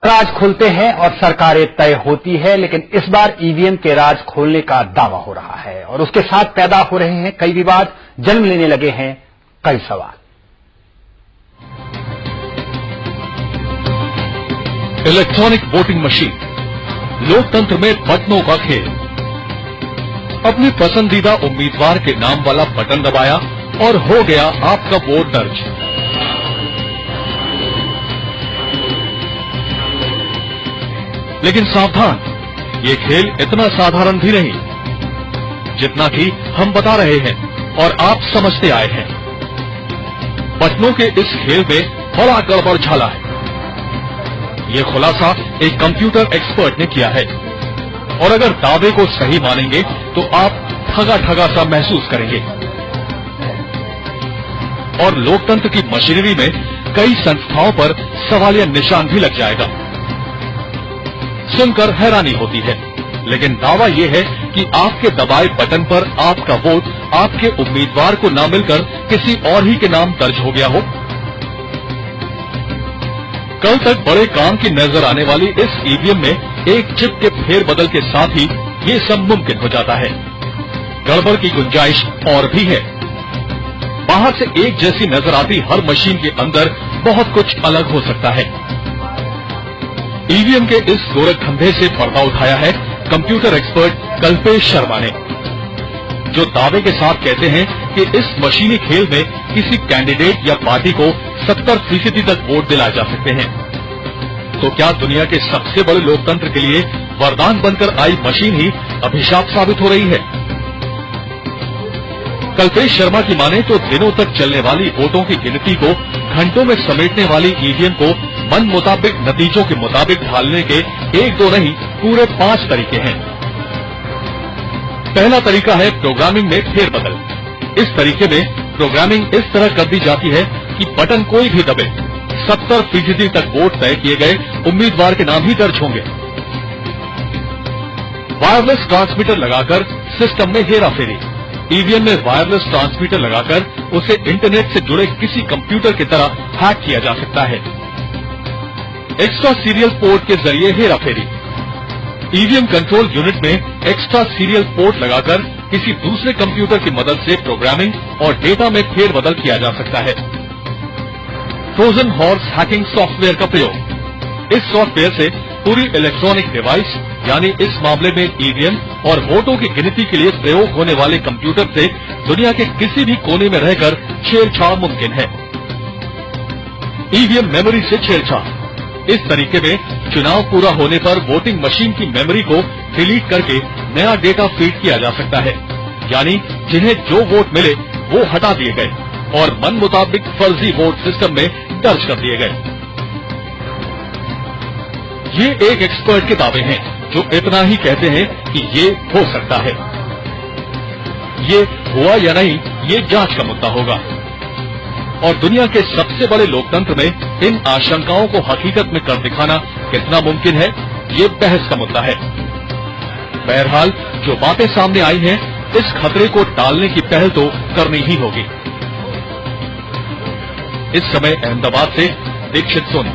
राज खोलते हैं और सरकारें तय होती है, लेकिन इस बार ईवीएम के राज खोलने का दावा हो रहा है और उसके साथ पैदा हो रहे हैं कई विवाद, जन्म लेने लगे हैं कई सवाल। इलेक्ट्रॉनिक वोटिंग मशीन, लोकतंत्र में बटनों का खेल। अपनी पसंदीदा उम्मीदवार के नाम वाला बटन दबाया और हो गया आपका वोट दर्ज। लेकिन सावधान, ये खेल इतना साधारण भी नहीं जितना कि हम बता रहे हैं और आप समझते आए हैं। बटनों के इस खेल में बड़ा गड़बड़ झाला है। ये खुलासा एक कंप्यूटर एक्सपर्ट ने किया है और अगर दावे को सही मानेंगे तो आप ठगा ठगा सा महसूस करेंगे। और लोकतंत्र की मशीनरी में कई संस्थाओं पर सवालिया निशान भी लग जाएगा। सुनकर हैरानी होती है, लेकिन दावा यह है कि आपके दबाए बटन पर आपका वोट आपके उम्मीदवार को न मिलकर किसी और ही के नाम दर्ज हो गया हो। कल तक बड़े काम की नजर आने वाली इस ईवीएम में एक चिप के फेरबदल के साथ ही ये सब मुमकिन हो जाता है। गड़बड़ की गुंजाइश और भी है। बाहर से एक जैसी नजर आती हर मशीन के अंदर बहुत कुछ अलग हो सकता है। ईवीएम के इस गोरखधंधे से पर्दा उठाया है कंप्यूटर एक्सपर्ट कल्पेश शर्मा ने, जो दावे के साथ कहते हैं कि इस मशीनी खेल में किसी कैंडिडेट या पार्टी को 70% तक वोट दिलाए जा सकते हैं। तो क्या दुनिया के सबसे बड़े लोकतंत्र के लिए वरदान बनकर आई मशीन ही अभिशाप साबित हो रही है? कल्पेश शर्मा की माने तो दिनों तक चलने वाली वोटों की गिनती को घंटों में समेटने वाली ईवीएम को मन मुताबिक नतीजों के मुताबिक ढालने के एक दो नहीं पूरे 5 तरीके हैं। पहला तरीका है प्रोग्रामिंग में फेरबदल। इस तरीके में प्रोग्रामिंग इस तरह कर दी जाती है कि बटन कोई भी दबे 70% तक वोट तय किए गए उम्मीदवार के नाम ही दर्ज होंगे। वायरलेस ट्रांसमीटर लगाकर सिस्टम में हेराफेरी। ईवीएम में वायरलेस ट्रांसमीटर लगाकर उसे इंटरनेट से जुड़े किसी कंप्यूटर की तरह हैक किया जा सकता है। एक्स्ट्रा सीरियल पोर्ट के जरिए हेराफेरी। ईवीएम कंट्रोल यूनिट में एक्स्ट्रा सीरियल पोर्ट लगाकर किसी दूसरे कंप्यूटर की मदद से प्रोग्रामिंग और डेटा में फेरबदल किया जा सकता है। ट्रोजन हॉर्स हैकिंग सॉफ्टवेयर का प्रयोग। इस सॉफ्टवेयर से पूरी इलेक्ट्रॉनिक डिवाइस, यानी इस मामले में ईवीएम और वोटों की गिनती के लिए प्रयोग होने वाले कंप्यूटर से दुनिया के किसी भी कोने में रहकर छेड़छाड़ मुमकिन है। ईवीएम मेमोरी से छेड़छाड़। इस तरीके में चुनाव पूरा होने पर वोटिंग मशीन की मेमोरी को डिलीट करके नया डेटा फीड किया जा सकता है, यानी जिन्हें जो वोट मिले वो हटा दिए गए और मन मुताबिक फर्जी वोट सिस्टम में दर्ज कर दिए गए। ये एक एक्सपर्ट के दावे हैं जो इतना ही कहते हैं कि ये हो सकता है। ये हुआ या नहीं, ये जांच का मुद्दा होगा। और दुनिया के सबसे बड़े लोकतंत्र में इन आशंकाओं को हकीकत में कर दिखाना कितना मुमकिन है, ये बहस का मुद्दा है। बहरहाल जो बातें सामने आई हैं, इस खतरे को टालने की पहल तो करनी ही होगी। इस समय अहमदाबाद से दीक्षित सोनी।